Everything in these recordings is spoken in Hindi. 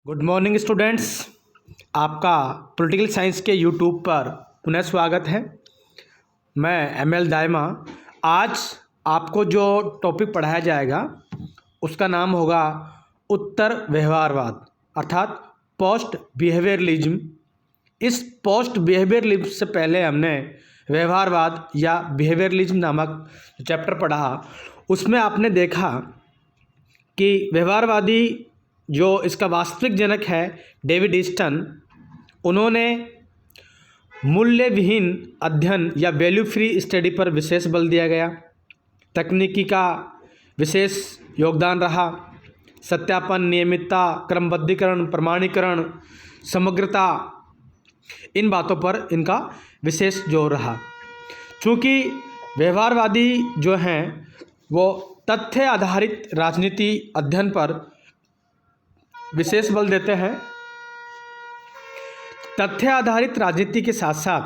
Good morning students. आपका पॉलिटिकल साइंस के यूट्यूब पर पुनः स्वागत है। मैं एमएल दायमा। आज आपको जो टॉपिक पढ़ाया जाएगा उसका नाम होगा उत्तर व्यवहारवाद अर्थात पोस्ट बिहेवियरलिज्म। इस पोस्ट बिहेवियरलिज्म से पहले हमने व्यवहारवाद या बिहेवियरलिज्म नामक चैप्टर पढ़ा। उसमें आपने देखा कि व्यवहारवादी जो इसका वास्तविक जनक है डेविड ईस्टन, उन्होंने मूल्य विहीन अध्ययन या वैल्यू फ्री स्टडी पर विशेष बल दिया गया। तकनीकी का विशेष योगदान रहा। सत्यापन, नियमितता, क्रमबद्धीकरण, प्रमाणीकरण, समग्रता, इन बातों पर इनका विशेष जोर रहा। चूँकि व्यवहारवादी जो हैं वो तथ्य आधारित राजनीति अध्ययन पर विशेष बल देते हैं। तथ्य आधारित राजनीति के साथ साथ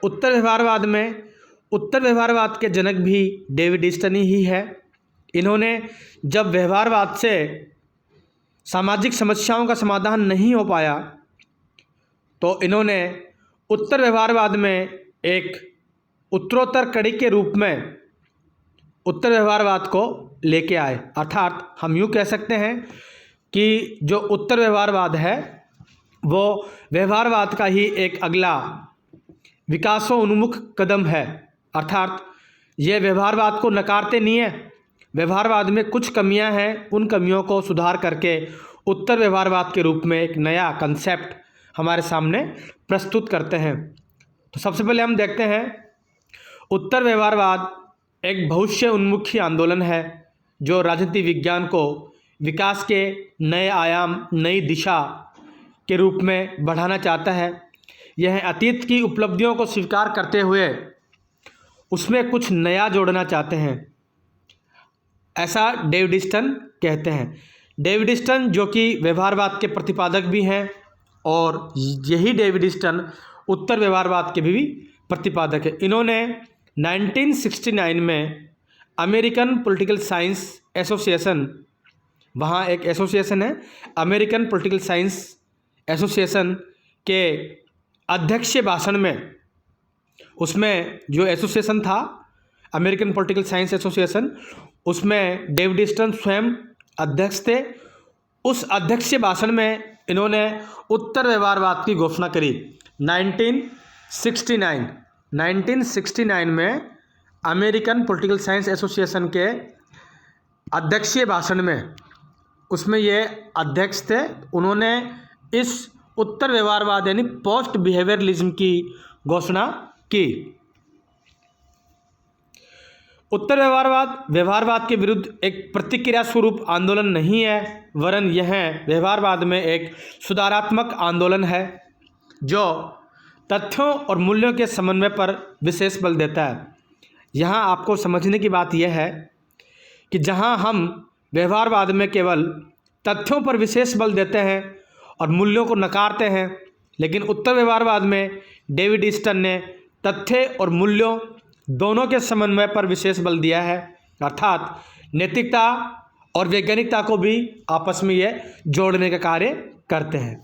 उत्तर व्यवहारवाद के जनक भी डेविड ईस्टन ही है। इन्होंने जब व्यवहारवाद से सामाजिक समस्याओं का समाधान नहीं हो पाया तो इन्होंने उत्तर व्यवहारवाद में एक उत्तरोत्तर कड़ी के रूप में उत्तर व्यवहारवाद को लेके आए। अर्थात हम यूँ कह सकते हैं कि जो उत्तर व्यवहारवाद है वो व्यवहारवाद का ही एक अगला विकासोन्मुख कदम है। अर्थात ये व्यवहारवाद को नकारते नहीं है। व्यवहारवाद में कुछ कमियां हैं, उन कमियों को सुधार करके उत्तर व्यवहारवाद के रूप में एक नया कंसेप्ट हमारे सामने प्रस्तुत करते हैं। तो सबसे पहले हम देखते हैं उत्तर व्यवहारवाद एक भविष्य उन्मुखी आंदोलन है जो राजनीति विज्ञान को विकास के नए आयाम, नई दिशा के रूप में बढ़ाना चाहता है। यह अतीत की उपलब्धियों को स्वीकार करते हुए उसमें कुछ नया जोड़ना चाहते हैं, ऐसा डेविड ईस्टन कहते हैं। डेविड ईस्टन जो कि व्यवहारवाद के प्रतिपादक भी हैं और यही डेविड ईस्टन उत्तर व्यवहारवाद के भी प्रतिपादक है। इन्होंने 1969 में अमेरिकन पॉलिटिकल साइंस एसोसिएशन, वहाँ एक एसोसिएशन है अमेरिकन पॉलिटिकल साइंस एसोसिएशन के अध्यक्षीय भाषण में, उसमें जो एसोसिएशन था अमेरिकन पॉलिटिकल साइंस एसोसिएशन, उसमें डेविड ईस्टन स्वयं अध्यक्ष थे। उस अध्यक्षीय भाषण में इन्होंने उत्तर व्यवहारवाद की घोषणा करी। 1969 में अमेरिकन पॉलिटिकल साइंस एसोसिएशन के अध्यक्षीय भाषण में, उसमें ये अध्यक्ष थे, उन्होंने इस उत्तर व्यवहारवाद यानी पोस्ट बिहेवियरलिज्म की घोषणा की। उत्तर व्यवहारवाद के विरुद्ध एक प्रतिक्रिया स्वरूप आंदोलन नहीं है, वरन यह व्यवहारवाद में एक सुधारात्मक आंदोलन है जो तथ्यों और मूल्यों के समन्वय पर विशेष बल देता है। यहाँ आपको समझने की बात यह है कि जहाँ हम व्यवहारवाद में केवल तथ्यों पर विशेष बल देते हैं और मूल्यों को नकारते हैं, लेकिन उत्तर व्यवहारवाद में डेविड ईस्टन ने तथ्य और मूल्यों दोनों के समन्वय पर विशेष बल दिया है। अर्थात नैतिकता और वैज्ञानिकता को भी आपस में ये जोड़ने का कार्य करते हैं।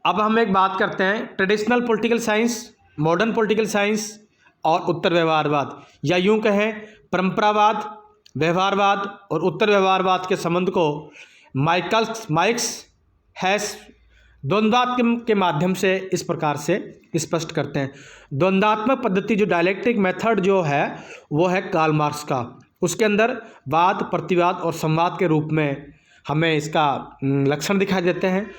अब हम एक बात करते हैं traditional political science, modern political science और उत्तर व्यवहारवाद, या यूं कहें परंपरावाद, व्यवहारवाद और उत्तर व्यवहारवाद के संबंध को माइक्स हैस द्वंद्वात्मक के माध्यम से इस प्रकार से स्पष्ट करते हैं। द्वंद्वात्मक पद्धति जो डायलेक्ट्रिक मेथड जो है वो है कार्ल मार्क्स का। उसके अंदर वाद, प्रतिवाद और संवाद के रूप में हमें इसका लक्षण दिखाई देते हैं।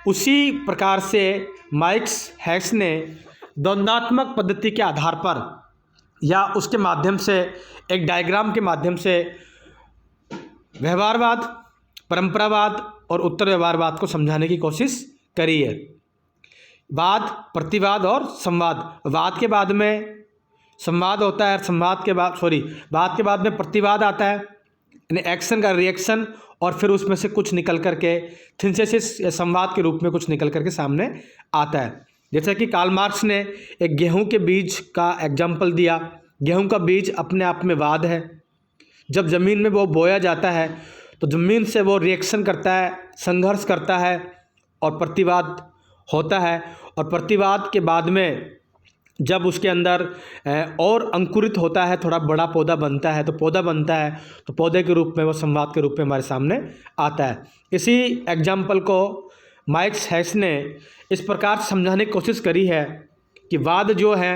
उसी प्रकार से माइक्स हैस ने द्वंद्वात्मक पद्धति के आधार पर या उसके माध्यम से एक डायग्राम के माध्यम से व्यवहारवाद, परंपरावाद और उत्तर व्यवहारवाद को समझाने की कोशिश करी है। वाद, प्रतिवाद और संवाद। वाद के बाद में संवाद होता है, वाद के बाद में प्रतिवाद आता है, यानी एक्शन का रिएक्शन, और फिर उसमें से कुछ निकल करके सिंथेसिस या संवाद के रूप में कुछ निकल करके सामने आता है। जैसे कि कार्ल मार्क्स ने एक गेहूं के बीज का एग्जाम्पल दिया। गेहूं का बीज अपने आप में वाद है। जब ज़मीन में वो बोया जाता है तो ज़मीन से वो रिएक्शन करता है, संघर्ष करता है और प्रतिवाद होता है। और प्रतिवाद के बाद में जब उसके अंदर और अंकुरित होता है, थोड़ा बड़ा पौधा बनता है, तो पौधा बनता है तो पौधे के रूप में वो संवाद के रूप में हमारे सामने आता है। इसी एग्जाम्पल को माइक्स हैस ने इस प्रकार समझाने की कोशिश करी है कि वाद जो है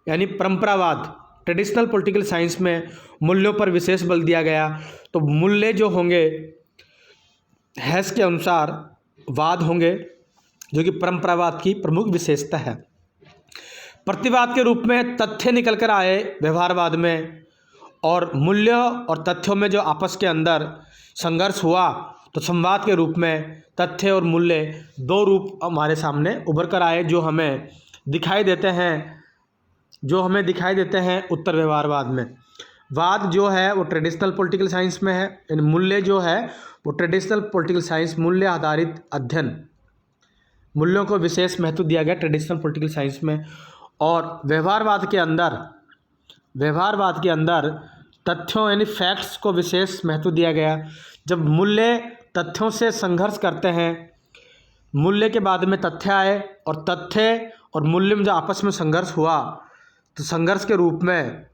यानी परंपरावाद, ट्रेडिशनल पॉलिटिकल साइंस में मूल्यों पर विशेष बल दिया गया। तो मूल्य जो होंगे हैस के अनुसार वाद होंगे, जो कि परंपरावाद की प्रमुख विशेषता है। प्रतिवाद के रूप में तथ्य निकल कर आए व्यवहारवाद में, और मूल्य और तथ्यों में जो आपस के अंदर संघर्ष हुआ तो संवाद के रूप में तथ्य और मूल्य दो रूप हमारे सामने उभर कर आए, जो हमें दिखाई देते हैं उत्तर व्यवहारवाद में। वाद जो है वो ट्रेडिशनल पॉलिटिकल साइंस में है, यानी मूल्य जो है वो ट्रेडिशनल पॉलिटिकल साइंस, मूल्य आधारित अध्ययन, मूल्यों को विशेष महत्व दिया गया ट्रेडिशनल पॉलिटिकल साइंस में। और व्यवहारवाद के अंदर तथ्यों यानी फैक्ट्स को विशेष महत्व दिया गया। जब मूल्य तथ्यों से संघर्ष करते हैं, मूल्य के बाद में तथ्य आए और तथ्य और मूल्य में जो आपस में संघर्ष हुआ तो संघर्ष के रूप में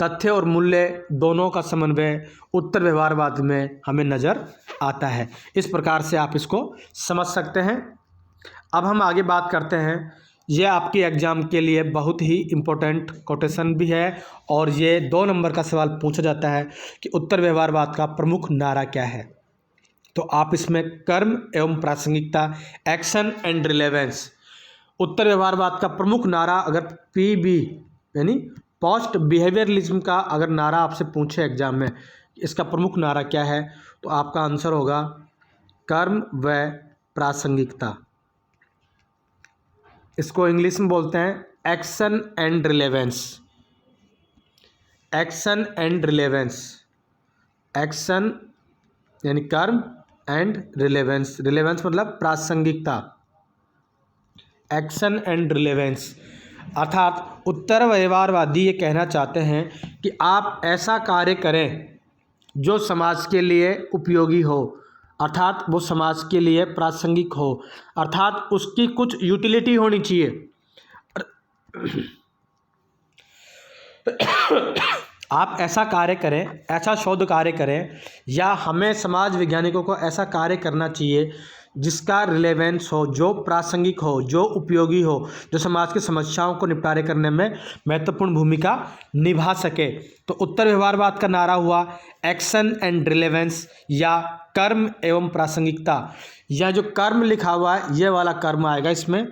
तथ्य और मूल्य दोनों का समन्वय उत्तर व्यवहारवाद में हमें नज़र आता है। इस प्रकार से आप इसको समझ सकते हैं। अब हम आगे बात करते हैं, ये आपके एग्ज़ाम के लिए बहुत ही इम्पोर्टेंट कोटेशन भी है और ये 2 नंबर का सवाल पूछा जाता है कि उत्तर व्यवहारवाद का प्रमुख नारा क्या है। तो आप इसमें कर्म एवं प्रासंगिकता, एक्शन एंड रिलेवेंस, उत्तर व्यवहारवाद का प्रमुख नारा अगर PB यानी पोस्ट बिहेवियरलिज्म का अगर नारा आपसे पूछे एग्जाम में, इसका प्रमुख नारा क्या है, तो आपका आंसर होगा कर्म व प्रासंगिकता। इसको इंग्लिश में बोलते हैं action and relevance. Action and relevance, action यानी कर्म एंड रिलेवेंस, रिलेवेंस मतलब प्रासंगिकता। एक्शन एंड रिलेवेंस अर्थात उत्तर व्यवहारवादी ये कहना चाहते हैं कि आप ऐसा कार्य करें जो समाज के लिए उपयोगी हो, अर्थात वो समाज के लिए प्रासंगिक हो, अर्थात उसकी कुछ यूटिलिटी होनी चाहिए। आप ऐसा कार्य करें, ऐसा शोध कार्य करें, या हमें समाज वैज्ञानिकों को ऐसा कार्य करना चाहिए जिसका रिलेवेंस हो, जो प्रासंगिक हो, जो उपयोगी हो, जो समाज की समस्याओं को निपटारे करने में महत्वपूर्ण भूमिका निभा सके। तो उत्तर व्यवहारवाद का नारा हुआ एक्शन एंड रिलेवेंस या कर्म एवं प्रासंगिकता। यह जो कर्म लिखा हुआ है ये वाला कर्म आएगा इसमें,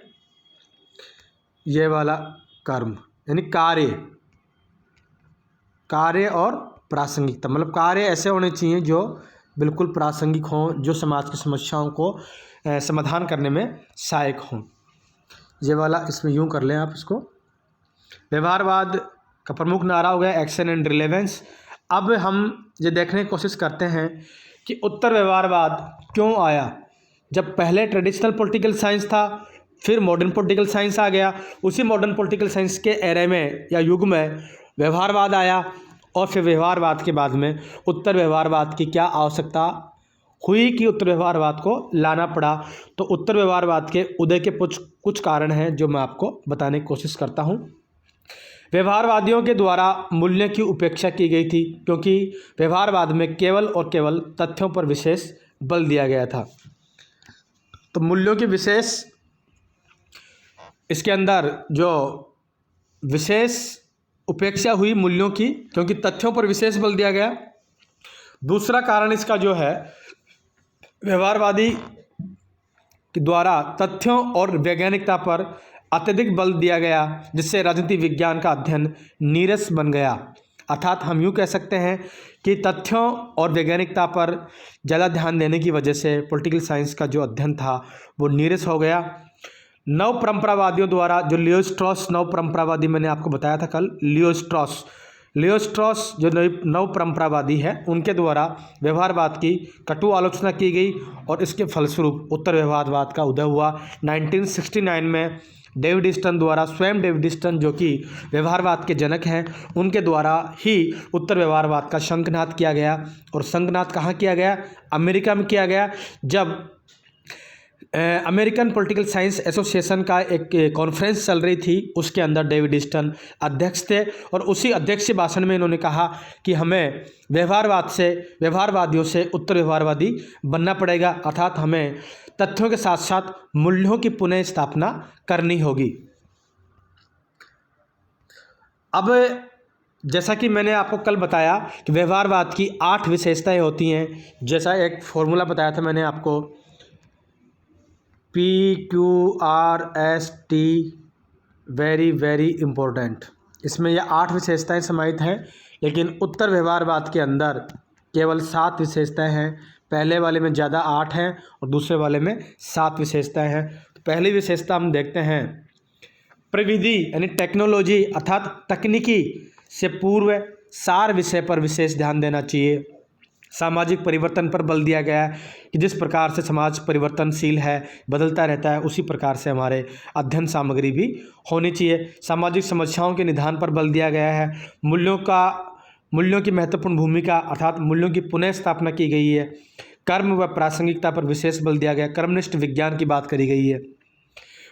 ये वाला कर्म यानी कार्य और प्रासंगिकता, मतलब कार्य ऐसे होने चाहिए जो बिल्कुल प्रासंगिक हों, जो समाज की समस्याओं को समाधान करने में सहायक हों। ये वाला इसमें यूँ कर लें आप इसको। व्यवहारवाद का प्रमुख नारा हो गया एक्शन एंड रिलेवेंस। अब हम ये देखने की कोशिश करते हैं कि उत्तर व्यवहारवाद क्यों आया। जब पहले ट्रेडिशनल पॉलिटिकल साइंस था, फिर मॉडर्न पॉलिटिकल साइंस आ गया, उसी मॉडर्न पॉलिटिकल साइंस के एरे में या युग में व्यवहारवाद आया, और फिर व्यवहारवाद के बाद में उत्तर व्यवहारवाद की क्या आवश्यकता हुई कि उत्तर व्यवहारवाद को लाना पड़ा। तो उत्तर व्यवहारवाद के उदय के कुछ कारण हैं जो मैं आपको बताने की कोशिश करता हूँ। व्यवहारवादियों के द्वारा मूल्य की उपेक्षा की गई थी, क्योंकि व्यवहारवाद में केवल और केवल तथ्यों पर विशेष बल दिया गया था। तो मूल्यों की विशेष इसके अंदर जो विशेष उपेक्षा हुई मूल्यों की, क्योंकि तथ्यों पर विशेष बल दिया गया। दूसरा कारण इसका जो है, व्यवहारवादी के द्वारा तथ्यों और वैज्ञानिकता पर अत्यधिक बल दिया गया, जिससे राजनीति विज्ञान का अध्ययन नीरस बन गया। अर्थात हम यूँ कह सकते हैं कि तथ्यों और वैज्ञानिकता पर ज़्यादा ध्यान देने की वजह से पॉलिटिकल साइंस का जो अध्ययन था वो नीरस हो गया। नव परंपरावादियों द्वारा, जो लियो स्ट्रॉस नव परंपरावादी मैंने आपको बताया था कल, लियो स्ट्रॉस जो नव परंपरावादी है, उनके द्वारा व्यवहारवाद की कटु आलोचना की गई और इसके फलस्वरूप उत्तर व्यवहारवाद का उदय हुआ। 1969 में डेविड ईस्टन द्वारा, स्वयं डेविड ईस्टन जो कि व्यवहारवाद के जनक हैं, उनके द्वारा ही उत्तर व्यवहारवाद का शंखनाद किया गया। और शंखनाद कहाँ किया गया? अमेरिका में किया गया, जब अमेरिकन पॉलिटिकल साइंस एसोसिएशन का एक कॉन्फ्रेंस चल रही थी, उसके अंदर डेविड ईस्टन अध्यक्ष थे। और उसी अध्यक्ष भाषण में इन्होंने कहा कि हमें व्यवहारवादियों से उत्तर व्यवहारवादी बनना पड़ेगा, अर्थात हमें तथ्यों के साथ साथ मूल्यों की पुनः स्थापना करनी होगी। अब जैसा कि मैंने आपको कल बताया कि व्यवहारवाद की 8 विशेषताएं होती हैं, जैसा एक फॉर्मूला बताया था मैंने आपको, PQRST, वेरी वेरी इम्पोर्टेंट। इसमें यह 8 विशेषताएं समाहित हैं, लेकिन उत्तर व्यवहारवाद के अंदर केवल 7 विशेषताएं हैं। पहले वाले में ज़्यादा 8 हैं और दूसरे वाले में 7 विशेषताएं हैं। तो पहली विशेषता हम देखते हैं, प्रविधि यानी टेक्नोलॉजी अर्थात तकनीकी से पूर्व सार विषय पर विशेष ध्यान देना चाहिए। सामाजिक परिवर्तन पर बल दिया गया है कि जिस प्रकार से समाज परिवर्तनशील है, बदलता रहता है, उसी प्रकार से हमारे अध्ययन सामग्री भी होनी चाहिए। सामाजिक समस्याओं के निदान पर बल दिया गया है। मूल्यों की महत्वपूर्ण भूमिका अर्थात मूल्यों की पुनः स्थापना की गई है। कर्म व प्रासंगिकता पर विशेष बल दिया गया, कर्मनिष्ठ विज्ञान की बात करी गई है।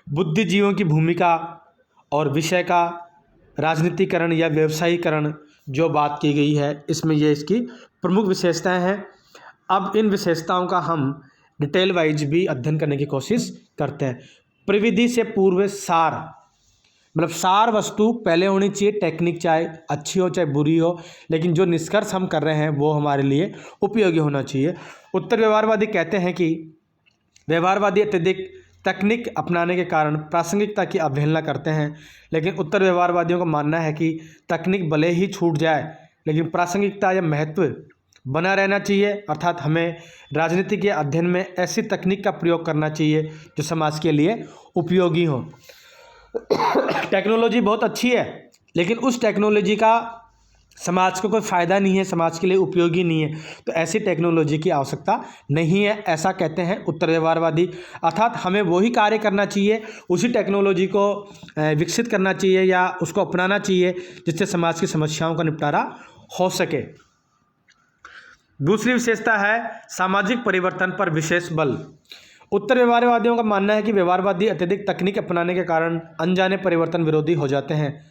बुद्धिजीवियों की भूमिका और विषय का राजनीतिकरण या व्यवसायीकरण जो बात की गई है, इसमें ये इसकी प्रमुख विशेषताएं हैं। अब इन विशेषताओं का हम डिटेल वाइज भी अध्ययन करने की कोशिश करते हैं। प्रविधि से पूर्व सार, मतलब सार वस्तु पहले होनी चाहिए, टेक्निक चाहे अच्छी हो चाहे बुरी हो, लेकिन जो निष्कर्ष हम कर रहे हैं वो हमारे लिए उपयोगी होना चाहिए। उत्तर व्यवहारवादी कहते हैं कि व्यवहारवादी अत्यधिक तकनीक अपनाने के कारण प्रासंगिकता की अवहेलना करते हैं, लेकिन उत्तर व्यवहारवादियों का मानना है कि तकनीक भले ही छूट जाए लेकिन प्रासंगिकता या महत्व बना रहना चाहिए, अर्थात हमें राजनीति के अध्ययन में ऐसी तकनीक का प्रयोग करना चाहिए जो समाज के लिए उपयोगी हो। टेक्नोलॉजी बहुत अच्छी है, लेकिन उस टेक्नोलॉजी का समाज को कोई फ़ायदा नहीं है, समाज के लिए उपयोगी नहीं है, तो ऐसी टेक्नोलॉजी की आवश्यकता नहीं है, ऐसा कहते हैं उत्तर व्यवहारवादी। अर्थात हमें वही कार्य करना चाहिए, उसी टेक्नोलॉजी को विकसित करना चाहिए या उसको अपनाना चाहिए जिससे समाज की समस्याओं का निपटारा हो सके। दूसरी विशेषता है सामाजिक परिवर्तन पर विशेष बल। उत्तर व्यवहारवादियों का मानना है कि व्यवहारवादी अत्यधिक तकनीक अपनाने के कारण अनजाने परिवर्तन विरोधी हो जाते हैं,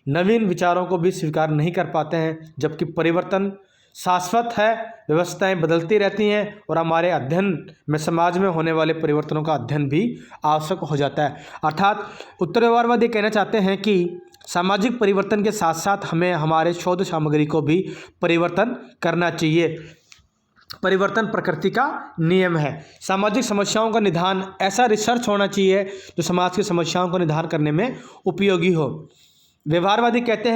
नवीन विचारों को भी स्वीकार नहीं कर पाते हैं, जबकि परिवर्तन शाश्वत है, व्यवस्थाएं बदलती रहती हैं और हमारे अध्ययन में समाज में होने वाले परिवर्तनों का अध्ययन भी आवश्यक हो जाता है। अर्थात उत्तर व्यवहारवादी कहना चाहते हैं कि सामाजिक परिवर्तन के साथ साथ हमें हमारे शोध सामग्री को भी परिवर्तन करना चाहिए। परिवर्तन प्रकृति का नियम है। सामाजिक समस्याओं का निदान, ऐसा रिसर्च होना चाहिए जो समाज की समस्याओं का निदान करने में उपयोगी हो। उत्तर व्यवहारवादी कहते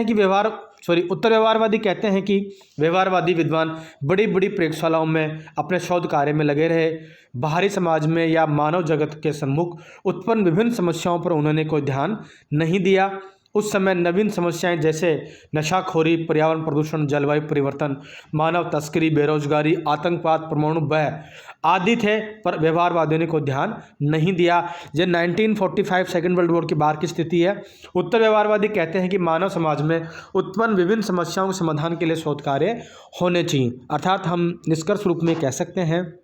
हैं कि व्यवहारवादी विद्वान बड़ी बड़ी प्रयोगशालाओं में अपने शोध कार्य में लगे रहे, बाहरी समाज में या मानव जगत के सम्मुख उत्पन्न विभिन्न समस्याओं पर उन्होंने कोई ध्यान नहीं दिया। उस समय नवीन समस्याएं जैसे नशाखोरी, पर्यावरण प्रदूषण, जलवायु परिवर्तन, मानव तस्करी, बेरोजगारी, आतंकवाद, परमाणु बम आदि थे, पर व्यवहारवादियों ने कोई ध्यान नहीं दिया। ये 1945 सेकेंड वर्ल्ड वॉर के बाद की स्थिति है। उत्तर व्यवहारवादी कहते हैं कि मानव समाज में उत्पन्न विभिन्न समस्याओं के समाधान के लिए शोध कार्य होने चाहिए। अर्थात हम निष्कर्ष रूप में कह सकते हैं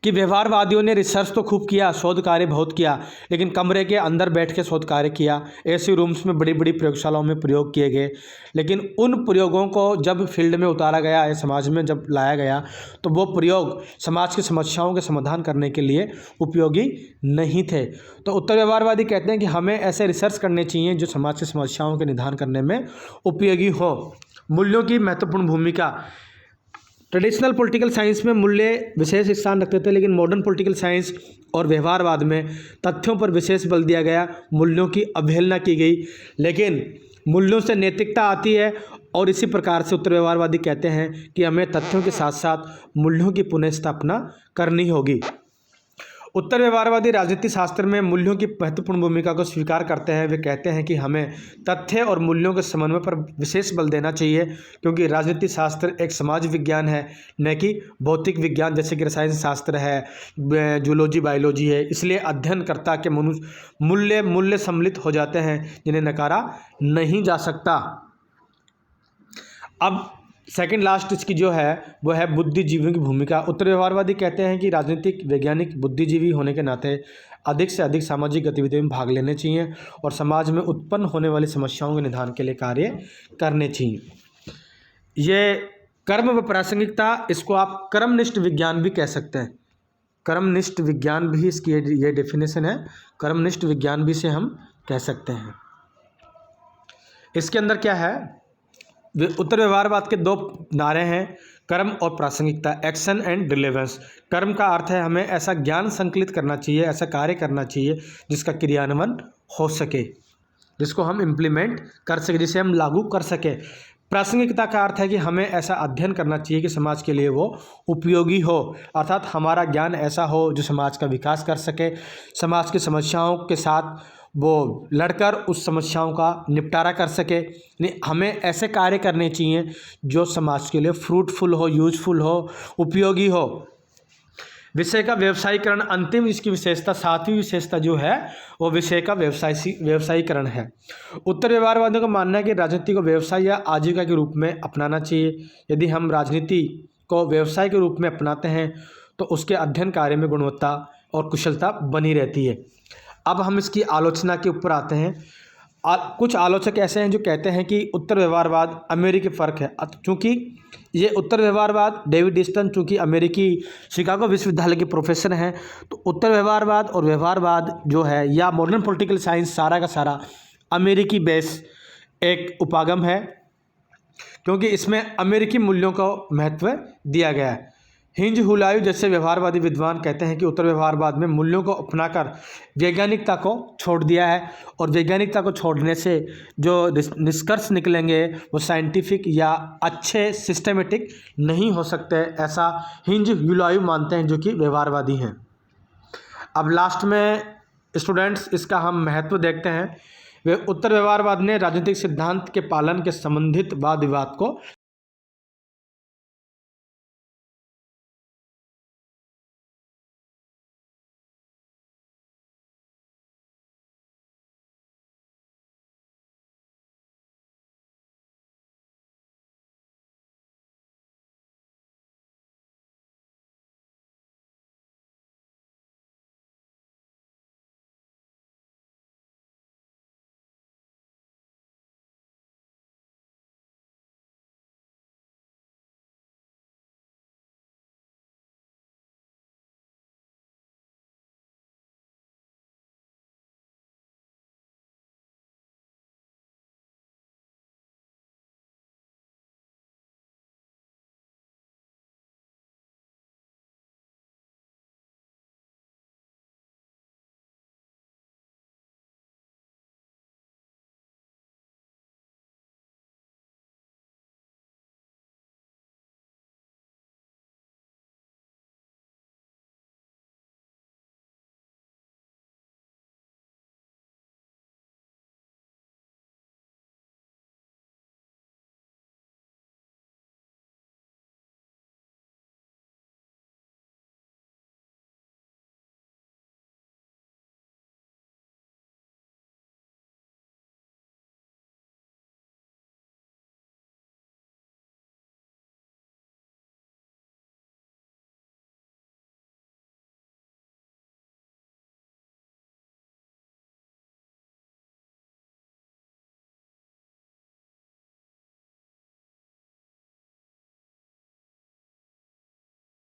कि व्यवहारवादियों ने रिसर्च तो खूब किया, शोध कार्य बहुत किया, लेकिन कमरे के अंदर बैठ के शोध कार्य किया, ऐसे रूम्स में बड़ी बड़ी प्रयोगशालाओं में प्रयोग किए गए, लेकिन उन प्रयोगों को जब फील्ड में उतारा गया, समाज में जब लाया गया, तो वो प्रयोग समाज की समस्याओं के समाधान करने के लिए उपयोगी नहीं थे। तो उत्तर व्यवहारवादी कहते हैं कि हमें ऐसे रिसर्च करने चाहिए जो समाज की समस्याओं के निदान करने में उपयोगी हो। मूल्यों की महत्वपूर्ण भूमिका। ट्रेडिशनल पॉलिटिकल साइंस में मूल्य विशेष स्थान रखते थे, लेकिन मॉडर्न पॉलिटिकल साइंस और व्यवहारवाद में तथ्यों पर विशेष बल दिया गया, मूल्यों की अवहेलना की गई। लेकिन मूल्यों से नैतिकता आती है और इसी प्रकार से उत्तर व्यवहारवादी कहते हैं कि हमें तथ्यों के साथ साथ मूल्यों की पुनः स्थापना करनी होगी। उत्तर व्यवहारवादी राजनीति शास्त्र में मूल्यों की महत्वपूर्ण भूमिका को स्वीकार करते हैं। वे कहते हैं कि हमें तथ्य और मूल्यों के समन्वय पर विशेष बल देना चाहिए, क्योंकि राजनीति शास्त्र एक समाज विज्ञान है, न कि भौतिक विज्ञान जैसे कि रसायन शास्त्र है, जूलॉजी, बायोलॉजी है। इसलिए अध्ययनकर्ता के मूल्य सम्मिलित हो जाते हैं जिन्हें नकारा नहीं जा सकता। अब सेकंड लास्ट इसकी जो है वो है बुद्धिजीवियों की भूमिका। उत्तर व्यवहारवादी कहते हैं कि राजनीतिक वैज्ञानिक बुद्धिजीवी होने के नाते अधिक से अधिक सामाजिक गतिविधियों में भाग लेने चाहिए और समाज में उत्पन्न होने वाली समस्याओं के निदान के लिए कार्य करने चाहिए। ये कर्म व प्रासंगिकता, इसको आप कर्मनिष्ठ विज्ञान भी कह सकते हैं। कर्मनिष्ठ विज्ञान भी इसकी ये डेफिनेशन है, कर्मनिष्ठ विज्ञान भी से हम कह सकते हैं। इसके अंदर क्या है, उत्तर व्यवहारवाद के दो नारे हैं, कर्म और प्रासंगिकता, एक्शन एंड रिलेवेंस। कर्म का अर्थ है हमें ऐसा ज्ञान संकलित करना चाहिए, ऐसा कार्य करना चाहिए जिसका क्रियान्वयन हो सके, जिसको हम इम्प्लीमेंट कर सके, जिसे हम लागू कर सके। प्रासंगिकता का अर्थ है कि हमें ऐसा अध्ययन करना चाहिए कि समाज के लिए वो उपयोगी हो, अर्थात हमारा ज्ञान ऐसा हो जो समाज का विकास कर सके, समाज की समस्याओं के साथ वो लड़कर उस समस्याओं का निपटारा कर सके। नहीं, हमें ऐसे कार्य करने चाहिए जो समाज के लिए फ्रूटफुल हो, यूजफुल हो, उपयोगी हो। विषय का व्यवसायीकरण, अंतिम इसकी विशेषता, सातवीं विशेषता जो है वो विषय का व्यवसायीकरण है। उत्तर व्यवहारवादियों का मानना है कि राजनीति को व्यवसाय या आजीविका के रूप में अपनाना चाहिए। यदि हम राजनीति को व्यवसाय के रूप में अपनाते हैं तो उसके अध्ययन कार्य में गुणवत्ता और कुशलता बनी रहती है। अब हम इसकी आलोचना के ऊपर आते हैं। कुछ आलोचक ऐसे हैं जो कहते हैं कि उत्तर व्यवहारवाद अमेरिकी फ़र्क है। चूँकि ये उत्तर व्यवहारवाद, डेविड ईस्टन चूँकि अमेरिकी शिकागो विश्वविद्यालय के प्रोफेसर हैं, तो उत्तर व्यवहारवाद और व्यवहारवाद जो है या मॉडर्न पॉलिटिकल साइंस सारा का सारा अमेरिकी बेस एक उपागम है, क्योंकि इसमें अमेरिकी मूल्यों को महत्व दिया गया है। हिंज हुलायू जैसे व्यवहारवादी विद्वान कहते हैं कि उत्तर व्यवहारवाद में मूल्यों को अपनाकर वैज्ञानिकता को छोड़ दिया है, और वैज्ञानिकता को छोड़ने से जो निष्कर्ष निकलेंगे वो साइंटिफिक या अच्छे सिस्टमेटिक नहीं हो सकते, ऐसा हिंज हुलायू मानते हैं जो कि व्यवहारवादी हैं। अब लास्ट में स्टूडेंट्स इसका हम महत्व देखते हैं। वे उत्तर व्यवहारवाद ने राजनीतिक सिद्धांत के पालन के संबंधित वाद विवाद को